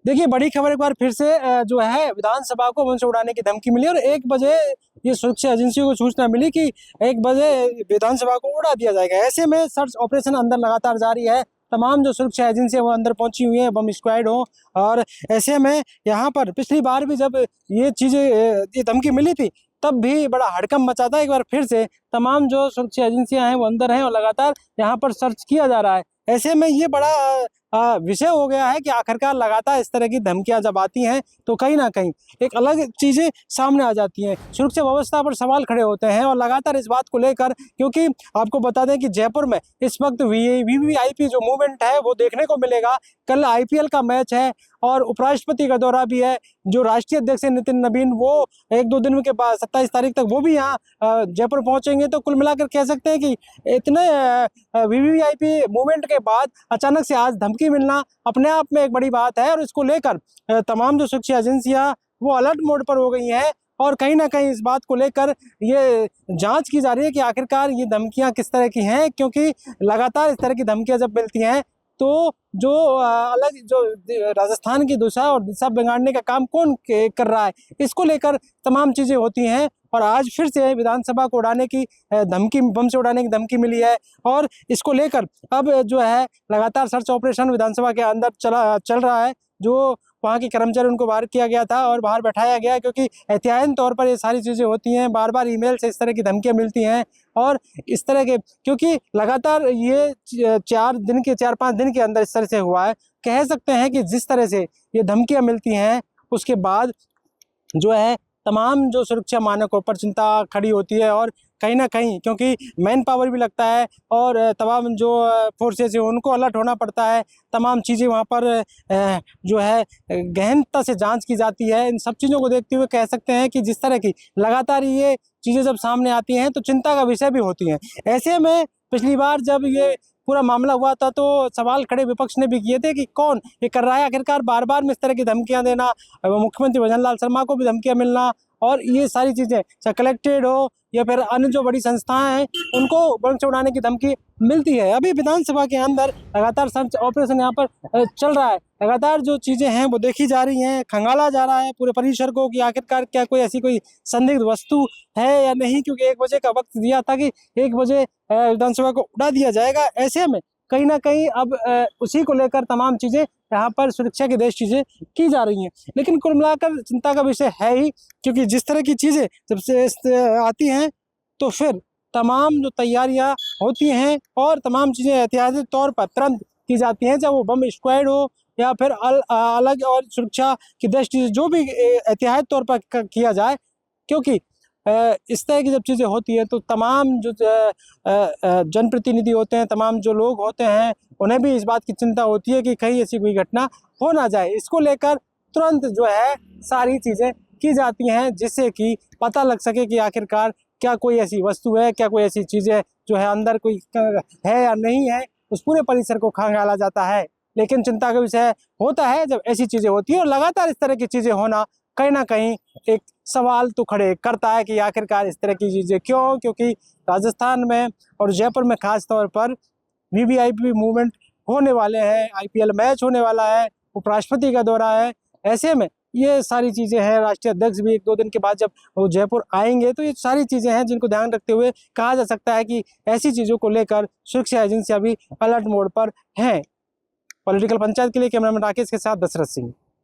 देखिए, बड़ी खबर एक बार फिर से जो है विधानसभा को वंश उड़ाने की धमकी मिली और 1 बजे ये सुरक्षा एजेंसियों को सूचना मिली कि 1 बजे विधानसभा को उड़ा दिया जाएगा। ऐसे में सर्च ऑपरेशन अंदर लगातार जारी है। तमाम जो सुरक्षा एजेंसी है वो अंदर पहुंची हुई है, बम स्क्वाड हो। और ऐसे में यहाँ पर पिछली बार भी जब ये चीजें ये धमकी मिली थी तब भी बड़ा हड़कंप मचा था। एक बार फिर से तमाम जो सुरक्षा एजेंसियां हैं वो अंदर हैं और लगातार यहाँ पर सर्च किया जा रहा है। ऐसे में ये बड़ा विषय हो गया है कि आखिरकार लगातार इस तरह की धमकियां जब आती हैं तो कहीं ना कहीं एक अलग चीजें सामने आ जाती हैं, सुरक्षा व्यवस्था पर सवाल खड़े होते हैं। और लगातार इस बात को लेकर, क्योंकि आपको बता दें कि जयपुर में इस वक्त वीवीआईपी जो मूवमेंट है वो देखने को मिलेगा। कल आईपीएल का मैच है और उपराष्ट्रपति का दौरा भी है। जो राष्ट्रीय अध्यक्ष है नितिन नवीन, वो 1-2 दिन के बाद 27 तारीख तक वो भी यहाँ जयपुर पहुंचेंगे। तो कुल मिलाकर कह सकते हैं कि इतने वीवीआईपी मूवमेंट के बाद अचानक से आज धमकी मिलना अपने आप में एक बड़ी बात है। और इसको लेकर तमाम जो सुरक्षा एजेंसियां वो अलर्ट मोड पर हो गई हैं और कहीं ना कहीं इस बात को लेकर ये जांच की जा रही है कि आखिरकार ये धमकियां किस तरह की हैं। क्योंकि लगातार इस तरह की धमकियां जब मिलती हैं तो जो अलग जो राजस्थान की दिशा और दिशा बिगाड़ने का काम कौन कर रहा है, इसको लेकर तमाम चीजें होती हैं। और आज फिर से विधानसभा को उड़ाने की धमकी, बम से उड़ाने की धमकी मिली है और इसको लेकर अब जो है लगातार सर्च ऑपरेशन विधानसभा के अंदर चल रहा है। जो वहाँ के कर्मचारी उनको बाहर किया गया था और बाहर बैठाया गया, क्योंकि एहतियातन तौर पर ये सारी चीज़ें होती हैं। बार बार ईमेल से इस तरह की धमकियाँ मिलती हैं और इस तरह के, क्योंकि लगातार ये 4-5 दिन के अंदर इस तरह से हुआ है। कह सकते हैं कि जिस तरह से ये धमकियाँ मिलती हैं उसके बाद जो है तमाम जो सुरक्षा मानकों पर चिंता खड़ी होती है। और कहीं ना कहीं क्योंकि मैन पावर भी लगता है और तमाम जो फोर्सेस है उनको अलर्ट होना पड़ता है। तमाम चीज़ें वहाँ पर जो है गहनता से जांच की जाती है। इन सब चीज़ों को देखते हुए कह सकते हैं कि जिस तरह की लगातार ये चीज़ें जब सामने आती हैं तो चिंता का विषय भी होती हैं। ऐसे में पिछली बार जब ये पूरा मामला हुआ था तो सवाल खड़े विपक्ष ने भी किए थे कि कौन ये कर रहा है आखिरकार, बार बार में इस तरह की धमकियां देना, मुख्यमंत्री भजन लाल शर्मा को भी धमकियां मिलना और ये सारी चीजें, चाहे कलेक्टेड हो या फिर अन्य जो बड़ी संस्थाएं हैं उनको बम से उड़ाने की धमकी मिलती है। अभी विधानसभा के अंदर लगातार सर्च ऑपरेशन यहाँ पर चल रहा है। लगातार जो चीजें हैं वो देखी जा रही हैं, खंगाला जा रहा है पूरे परिसर को कि आखिरकार क्या कोई ऐसी कोई संदिग्ध वस्तु है या नहीं। क्योंकि 1 बजे का वक्त दिया था कि 1 बजे विधानसभा को उड़ा दिया जाएगा। ऐसे में कहीं ना कहीं अब उसी को लेकर तमाम चीजें यहाँ पर सुरक्षा की देश चीजें की जा रही हैं। लेकिन कुल मिलाकर चिंता का विषय है ही, क्योंकि जिस तरह की चीजें जब से आती हैं तो फिर तमाम जो तैयारियां होती हैं और तमाम चीजें एहतियाती तौर पर तुरंत की जाती हैं, चाहे वो बम स्क्वाड हो या फिर अलग और सुरक्षा की दृष्टि से जो भी एहतियाती तौर पर किया जाए। क्योंकि इस तरह की जब चीज़ें होती हैं तो तमाम जो जनप्रतिनिधि होते हैं, तमाम जो लोग होते हैं, उन्हें भी इस बात की चिंता होती है कि कहीं ऐसी कोई घटना हो ना जाए। इसको लेकर तुरंत जो है सारी चीज़ें की जाती हैं जिससे कि पता लग सके कि आखिरकार क्या कोई ऐसी वस्तु है, क्या कोई ऐसी चीज़ें जो है अंदर कोई है या नहीं है। उस पूरे परिसर को खंगाला जाता है। लेकिन चिंता का विषय होता है जब ऐसी चीज़ें होती हैं और लगातार इस तरह की चीज़ें होना कहीं ना कहीं एक सवाल तो खड़े करता है कि आखिरकार इस तरह की चीज़ें क्यों। क्योंकि राजस्थान में और जयपुर में खास तौर पर वीवीआईपी मूवमेंट होने वाले हैं, आईपीएल मैच होने वाला है, उपराष्ट्रपति का दौरा है। ऐसे में ये सारी चीज़ें हैं, राष्ट्रीय अध्यक्ष भी 1-2 दिन के बाद जब वो जयपुर आएंगे तो ये सारी चीज़ें हैं जिनको ध्यान रखते हुए कहा जा सकता है कि ऐसी चीज़ों को लेकर सुरक्षा एजेंसियां भी अलर्ट मोड पर हैं। पॉलिटिकल पंचायत के लिए कैमरामैन राकेश के साथ दशरथ सिंह।